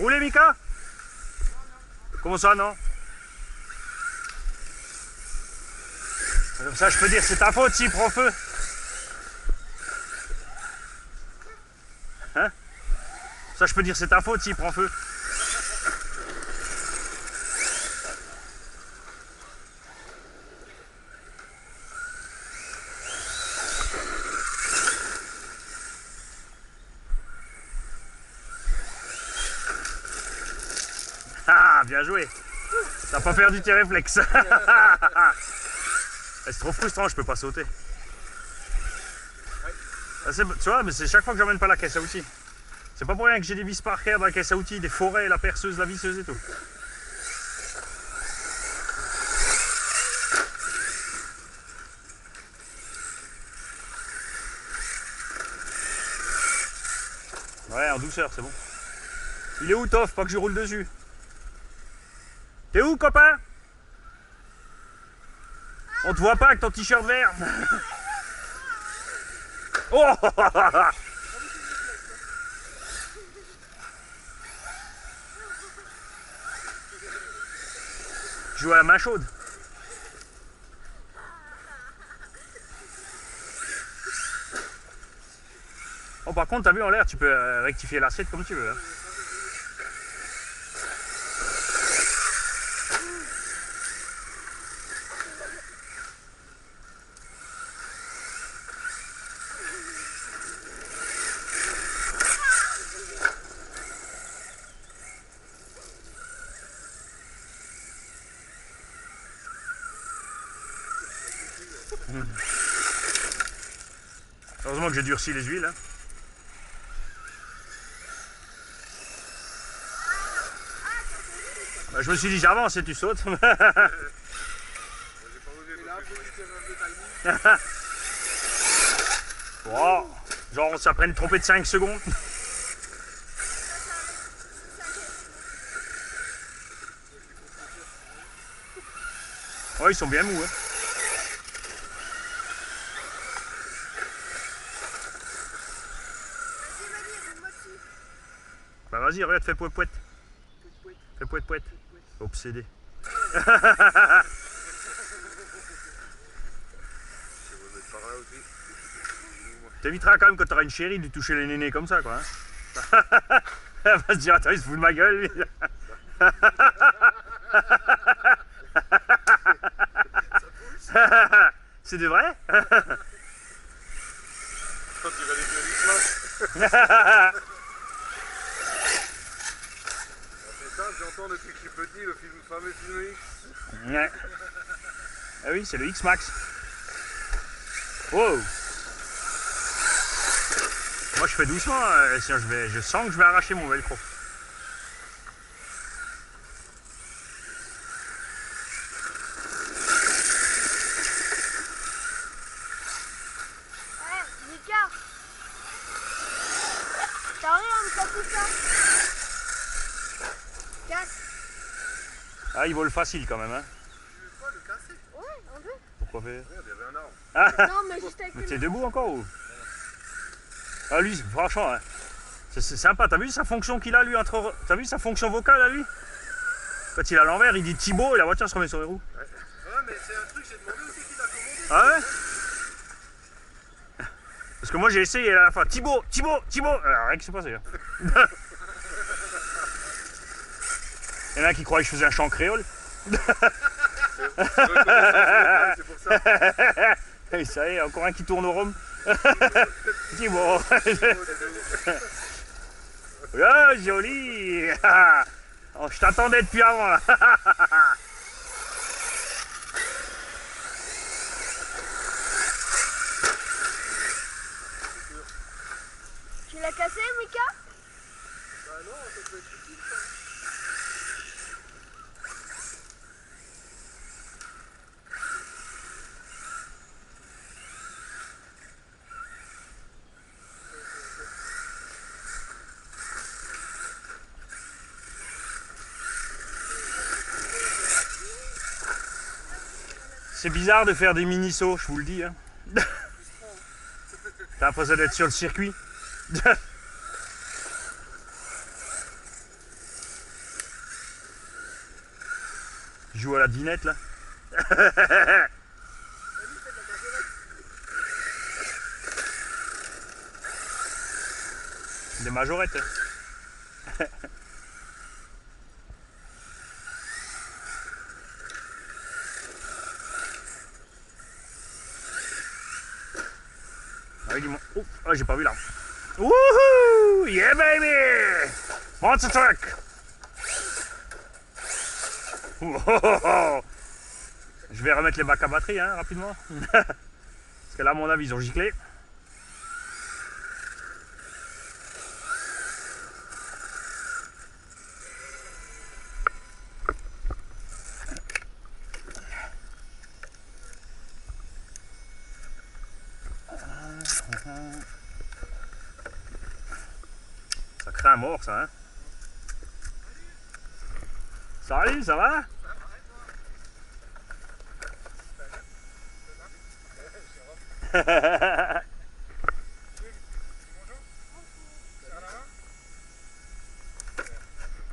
rouler, Mika? Comment ça, non? Comme ça, je peux dire c'est ta faute s'il prend feu. Hein? Ça, je peux dire c'est ta faute s'il prend feu. Ah, bien joué. T'as pas perdu tes réflexes. C'est trop frustrant, je peux pas sauter. Tu vois, mais c'est chaque fois que j'emmène pas la caisse à outils. C'est pas pour rien que j'ai des vis Parker dans la caisse à outils, des forêts, la perceuse, la visseuse et tout. Ouais, en douceur, c'est bon. Il est où, Toff? Pas que je roule dessus. T'es où, copain? On te voit pas avec ton t-shirt vert. Oh. Je joue à la main chaude. Oh, par contre, t'as vu en l'air, tu peux rectifier l'assiette comme tu veux. Hein. Heureusement que j'ai durci les huiles. Hein. Bah, je me suis dit j'avance et tu sautes. Wow. Genre ça prend une trompée de 5 secondes. Ouais, ils sont bien mous. Hein. Bah vas-y, regarde, fais pouet-pouet. Fais pouet-pouet. Obsédé. T'éviteras quand même quand t'auras une chérie de lui toucher les nénés comme ça, quoi. Hein. Elle va se dire, attends, il se fout de ma gueule, lui. C'est de vrai? Quand tu vas les j'entends depuis que je suis petit le fameux film X. Ouais. Ah oui, c'est le X-Max. Wow. Moi je fais doucement, sinon je sens que je vais arracher mon velcro. Mika, t'as rien à me casser ça? Casse. Ah, il vole facile quand même, hein. Tu veux quoi, le casser? Ouais, on veut. Pourquoi faire? Regarde, il y avait un arbre. Ah, Non, mais juste avec mais t'es debout encore ou? Ah lui, franchement, hein, c'est sympa. T'as vu sa fonction qu'il a lui entre. T'as vu sa fonction vocale à lui? Quand il est à l'envers, il dit Thibaut et la voiture se remet sur les roues. Ouais, mais c'est un truc, j'ai demandé aussi qui l'a commandé. Ah ouais? Parce que moi j'ai essayé à la fin. Thibaut, Thibaut, Thibaut. Alors, rien qui s'est passé. Hein. Il y en a qui croyaient que je faisais un chant créole. C'est pour ça. Et ça y est, encore un qui tourne au rhum. Thibaut. Oh, joli. Oh, je t'attendais depuis avant là. Tu l'as cassé, Mika? Bah non, ça peut être utile ça. C'est bizarre de faire des mini-sauts, je vous le dis. Hein. T'as l'impression d'être sur le circuit. joue à la dinette là. Des majorettes. Ah, dis-moi. Oh, ah, j'ai pas vu là. Wouhou! Yeah baby! Monster truck! Oh, oh, oh. Je vais remettre les bacs à batterie hein, rapidement. Parce que là, à mon avis, ils ont giclé. Ça craint à mort ça hein. Salut, ça va?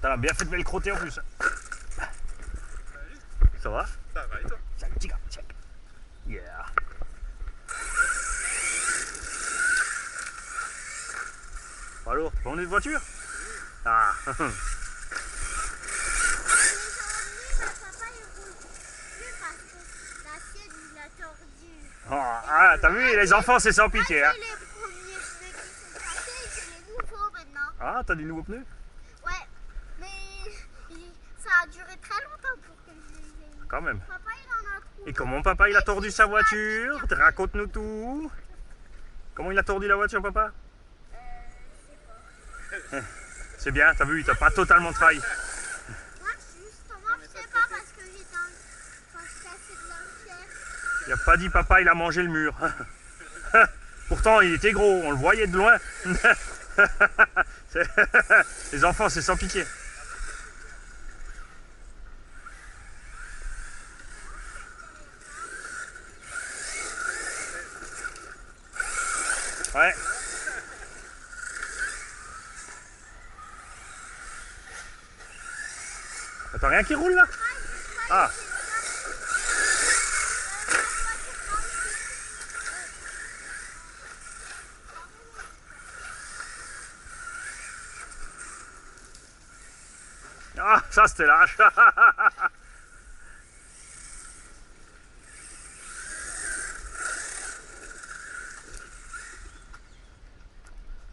T'as bien fait de le crotter en plus. Ça va? Ça va et toi? Check, check, check. Yeah. Alors, on est de voiture? Ah. Papa, il roule plus parce que la sienne, il a tordu. Ah, t'as vu, les enfants, c'est sans pitié. Hein. C'est les premiers pneus qui sont cassés et c'est les nouveaux maintenant. Ah, t'as des nouveaux pneus? Ouais, mais ça a duré très longtemps pour que je les ai eu. Quand même. Papa, il en a trouvé. Et comment papa, il a tordu sa voiture? Raconte-nous tout. Comment il a tordu la voiture, papa? C'est bien, t'as vu, il t'a pas totalement de faille. Moi, justement, je sais pas parce que j'ai quand je cassais de la pierre. Il a pas dit papa, il a mangé le mur. Pourtant, il était gros, on le voyait de loin. Les enfants, c'est sans pitié. Ouais. T'as rien qui roule là? Ah. Ah, ça c'était lâche.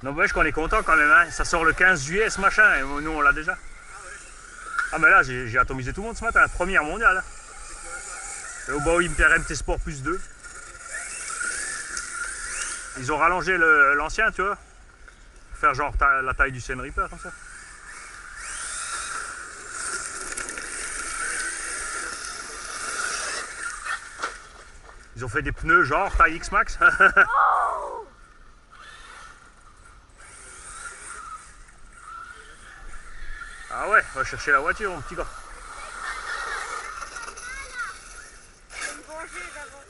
N'empêche qu'on est content quand même, hein. Ça sort le 15 juillet ce machin, et nous on l'a déjà. Ah mais là j'ai atomisé tout le monde ce matin, première mondiale. Le Obo Imperial MT Sport plus 2. Ils ont rallongé l'ancien, tu vois. Pour faire genre la taille du Sen Reaper comme ça. Ils ont fait des pneus genre taille X-Max. Oh! Ah ouais, on va chercher la voiture mon petit gars. Je vais me venger d'abord.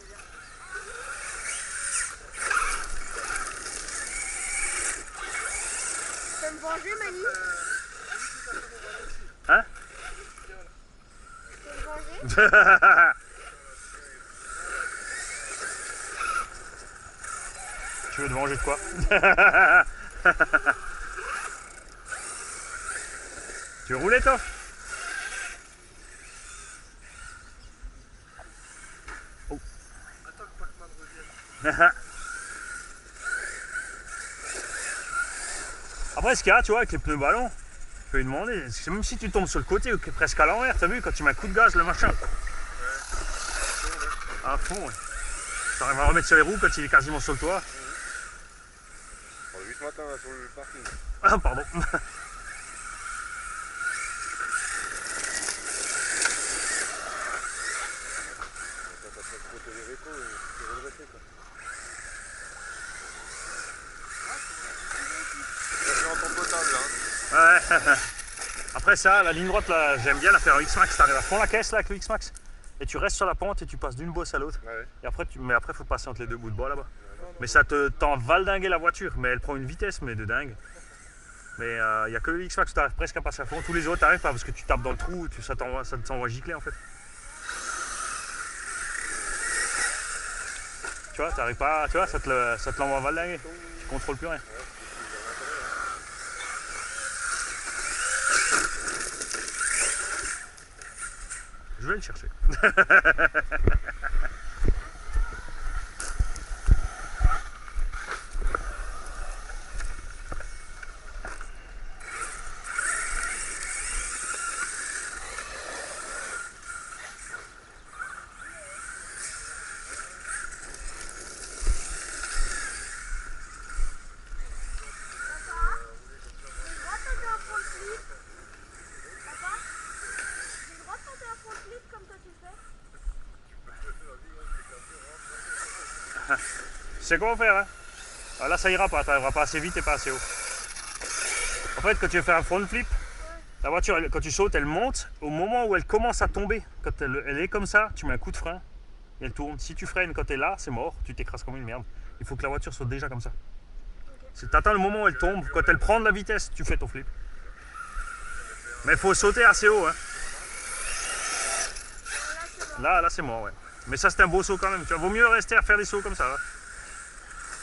Je vais me venger, Mani. Hein? Je vais me venger. Tu veux te venger de quoi? Tu veux rouler toi? Oh. Attends que Pac-Man revienne. Après ce qu'il y a, tu vois, avec les pneus ballons, tu peux lui demander, c'est même si tu tombes sur le côté ou presque à l'envers, t'as vu, quand tu mets un coup de gaz, le machin. À fond, ouais. Tu arrives à remettre sur les roues quand il est quasiment sur le toit. On l'a vu ce matin là, sur le parking. Ah, pardon. T'as fait frotter les rétros et t'es redressé quoi. Ça fait en temps potable là. Ouais. Après ça, la ligne droite, là, j'aime bien la faire en X-Max. Tu arrives à fond la caisse là avec le X-Max et tu restes sur la pente et tu passes d'une bosse à l'autre. Ouais. Et après, mais après, faut passer entre les deux bouts de bois là-bas. Mais ça t'en valdinguer la voiture, mais elle prend une vitesse, mais de dingue. Mais il n'y a que le X-Max où tu arrives presque à passer à fond. Tous les autres, t'arrives pas parce que tu tapes dans le trou, ça te s'envoie gicler en fait. tu vois, t'arrives pas, tu vois, ça te l'envoie valdinguer. Tu contrôles plus rien. Je vais le chercher. Tu sais comment faire, hein? Ah, là, ça ira pas, t'arriveras pas assez vite et pas assez haut. En fait, quand tu fais un front flip, la voiture, quand tu sautes, elle monte. Au moment où elle commence à tomber, quand elle est comme ça, tu mets un coup de frein et elle tourne. Si tu freines quand t'es là, c'est mort, tu t'écrases comme une merde. Il faut que la voiture soit déjà comme ça. Tu attends le moment où elle tombe, quand elle prend de la vitesse, tu fais ton flip. Mais il faut sauter assez haut, hein. Là, c'est mort, ouais. Mais ça, c'est un beau saut quand même. Tu vois, vaut mieux rester à faire des sauts comme ça. Hein.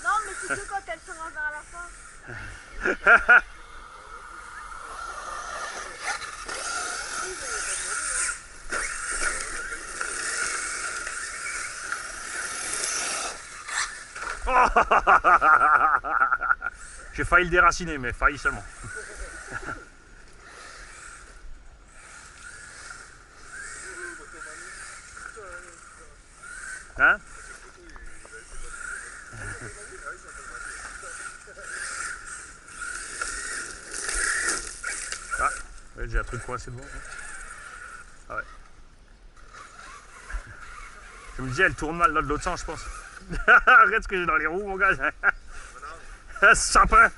Non, mais c'est que quand elle sera vers la fin. J'ai failli le déraciner, mais failli seulement. Hein? Ah, ouais, j'ai un truc coincé devant. Ah ouais. Je me disais, elle tourne mal là de l'autre sens, je pense. Arrête ce que j'ai dans les roues, mon gars. Sapin.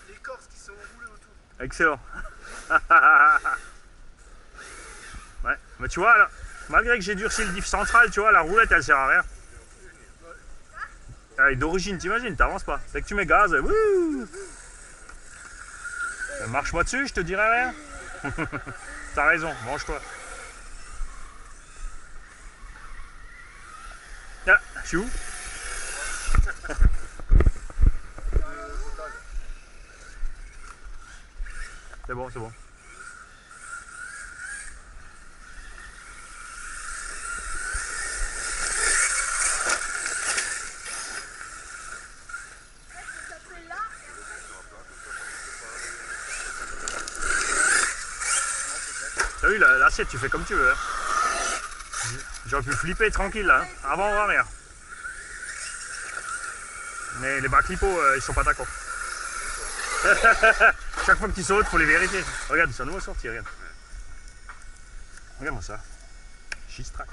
Les Corses qui sont roulés autour. Excellent. Ouais, mais tu vois, là, malgré que j'ai durci le diff central, tu vois, la roulette, elle sert à rien. Elle est d'origine, t'imagines, t'avances pas. Dès que tu mets gaz, wouh, marche-moi dessus, je te dirai rien. T'as raison, mange-toi. Ah, je suis où? C'est bon, c'est bon. T'as vu l'assiette, tu fais comme tu veux. Hein. J'aurais pu flipper tranquille là, hein. Avant ou arrière. Mais les backlippos, ils sont pas d'accord. Chaque fois que tu sautes, faut les vérifier. Regarde, ils sont nouveau sortis, regarde. Regarde-moi ça. Schistrak.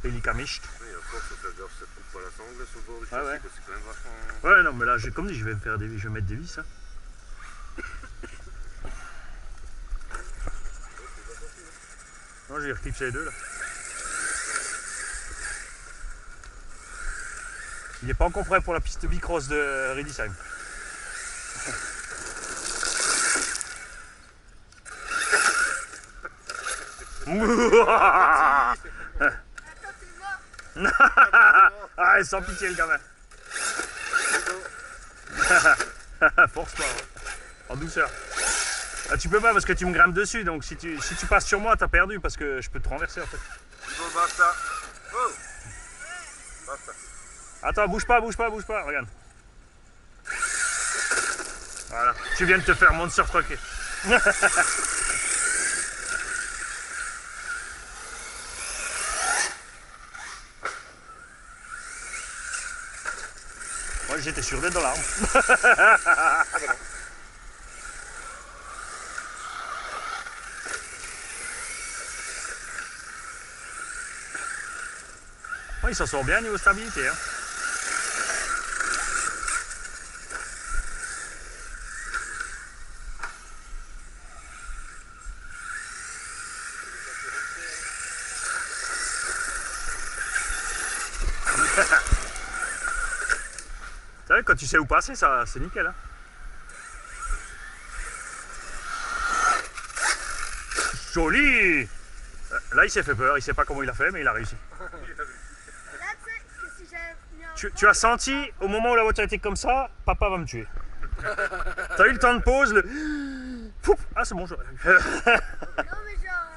Pelikamist. Oui, à force de faire gaffe, ça coupe pas la sangle sur le bord du châssis, Ouais. c'est quand même vachement... Ouais, non, mais là, comme dit, je vais mettre des vis. Hein. Non, je vais reclipser les deux là. Il n'est pas encore prêt pour la piste bicross de Riedisheim. Ah, sans pitié le gamin. Force pas, hein. En douceur. Ah, tu peux pas parce que tu me grimpes dessus, donc si tu passes sur moi, t'as perdu parce que je peux te renverser en fait. Bon, basta. Oh. Basta. Attends, bouge pas, regarde. Voilà, tu viens de te faire monster trucker. Moi j'étais sûr d'être dans l'arbre. Oh, il s'en sort bien niveau stabilité. Hein. Vous savez, quand tu sais où passer, ça c'est nickel. Hein. Joli. Là, il s'est fait peur, il sait pas comment il a fait, mais il a réussi. Là, tu sais que si j'avais mis un Tu as senti, au moment où la voiture était comme ça, papa va me tuer. T'as eu le temps de pause, le... Poup ah, c'est bon, je... Non, mais genre,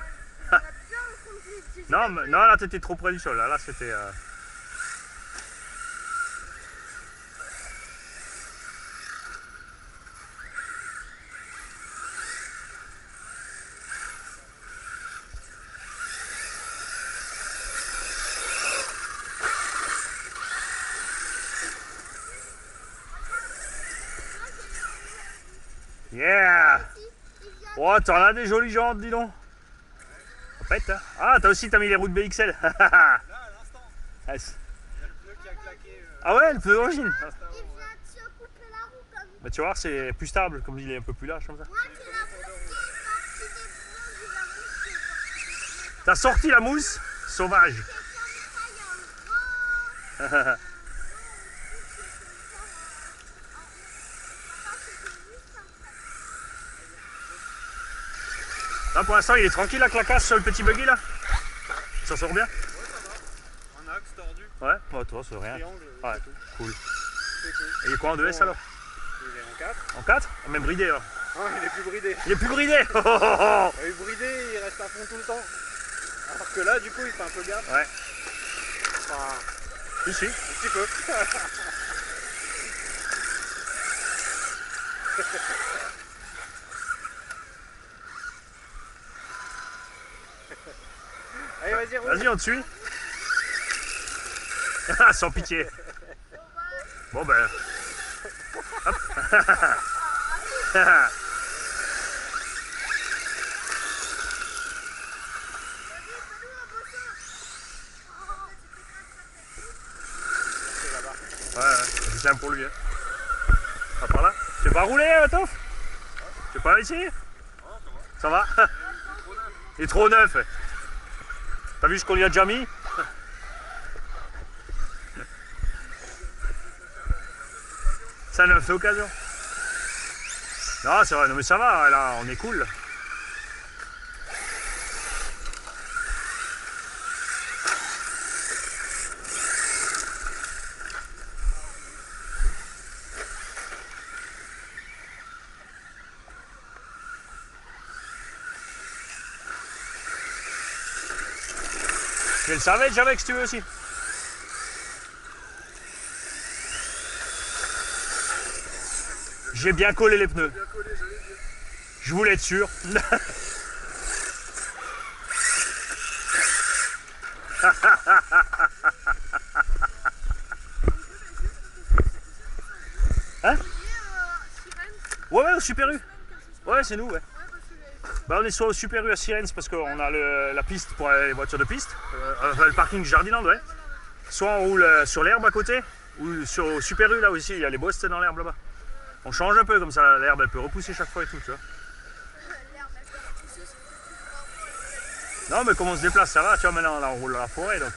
j'aurais bien conduit. non, là, t'étais trop près du sol. Là c'était... Yeah! Oh, t'en as des jolies jantes, dis donc. Ça pète, hein. Ah, t'as mis les roues de BXL. Là, à l'instant, Yes. il y a le pneu qui a claqué. Ah ouais, le pneu d'origine. Il vient de se couper la roue comme Bah, tu vas voir, c'est plus stable, comme il est un peu plus large comme ça. moi qui l'a bloqué, sorti des pneus, j'ai la mousse qui est sortie des pneus. T'as sorti la mousse? Sauvage. C'est comme ça, il y a un grand... Là, pour l'instant, il est tranquille avec la casse sur le petit buggy là. Ça sort bien? Ouais, ça va. Un axe tordu, Ouais, bah, toi, c'est rien. triangle, Ouais, c'est tout. cool. C'est tout. Et il est quoi en 2S alors? Il est en 4. En 4? Même bridé alors. Ah, il est plus bridé. Il est plus bridé. Oh, oh, oh. Il est bridé, il reste à fond tout le temps. Alors que là, du coup, il fait un peu gaffe. Ouais, Enfin, si, si. un petit peu. Allez, vas-y, roule. Vas-y, on te suit. Ah, sans pitié. Bon ben. Hop. C'est là-bas. Ouais, c'est simple pour lui. Hein. Ah, par là. Tu veux pas rouler, Toff? Tu veux pas essayer? Ça va? Il est trop neuf. T'as vu ce qu'on lui a déjà mis? Ça ne fait occasion. Non, c'est vrai, non mais ça va, là, on est cool. Tu veux le savage avec si tu veux aussi. J'ai bien collé les pneus. Je voulais être sûr. Hein? Ouais, ouais, au Super U. Ouais, c'est nous, ouais. Bah, on est soit au Super U à Sirens parce qu'on a la piste pour les voitures de piste, le parking Jardiland, ouais. Soit on roule sur l'herbe à côté, ou sur au Super U là aussi, il y a les bosses dans l'herbe là-bas. On change un peu comme ça, l'herbe elle peut repousser chaque fois et tout, tu vois. Non, mais comme on se déplace, ça va, tu vois, maintenant là on roule dans la forêt donc.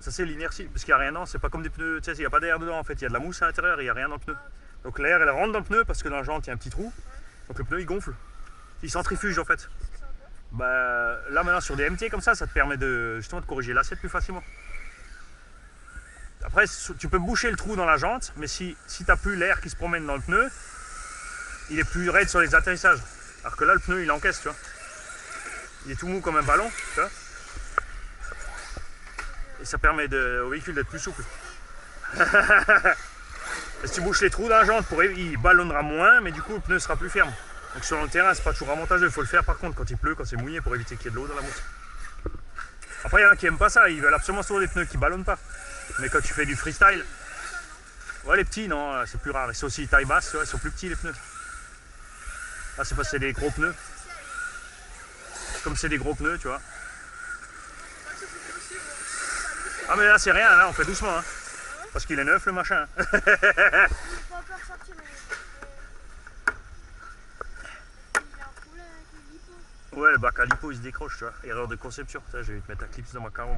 Ça c'est l'inertie, parce qu'il n'y a rien dedans, c'est pas comme des pneus, tu sais, il n'y a pas d'air dedans en fait, il y a de la mousse à l'intérieur, il n'y a rien dans le pneu. Donc l'air elle rentre dans le pneu parce que dans la jante il y a un petit trou, donc le pneu il gonfle, il centrifuge en fait. Bah, là maintenant sur des MT comme ça te permet de justement de corriger l'assiette plus facilement. Après tu peux boucher le trou dans la jante, mais si tu n'as plus l'air qui se promène dans le pneu, il est plus raide sur les atterrissages. Alors que là le pneu il encaisse, tu vois. Il est tout mou comme un ballon, tu vois. Et ça permet au véhicule d'être plus souple. Et si tu bouches les trous dans la jante, il ballonnera moins, mais du coup le pneu sera plus ferme. Donc sur le terrain, c'est pas toujours avantageux. Il faut le faire par contre quand il pleut, quand c'est mouillé, pour éviter qu'il y ait de l'eau dans la mousse. Après, il y en a qui aiment pas ça, ils veulent absolument sur des pneus qui ballonnent pas. Mais quand tu fais du freestyle, ouais, les petits, non, c'est plus rare. Et c'est aussi taille basse, ouais, ils sont plus petits les pneus. Là, c'est parce que c'est des gros pneus. Comme c'est des gros pneus, tu vois. Ah, mais là, c'est rien, là, on fait doucement. Hein. Parce qu'il est neuf le machin. Ouais, le bac à lipo il se décroche, tu vois. Erreur de conception. Je vais te mettre un clip dans ma caron.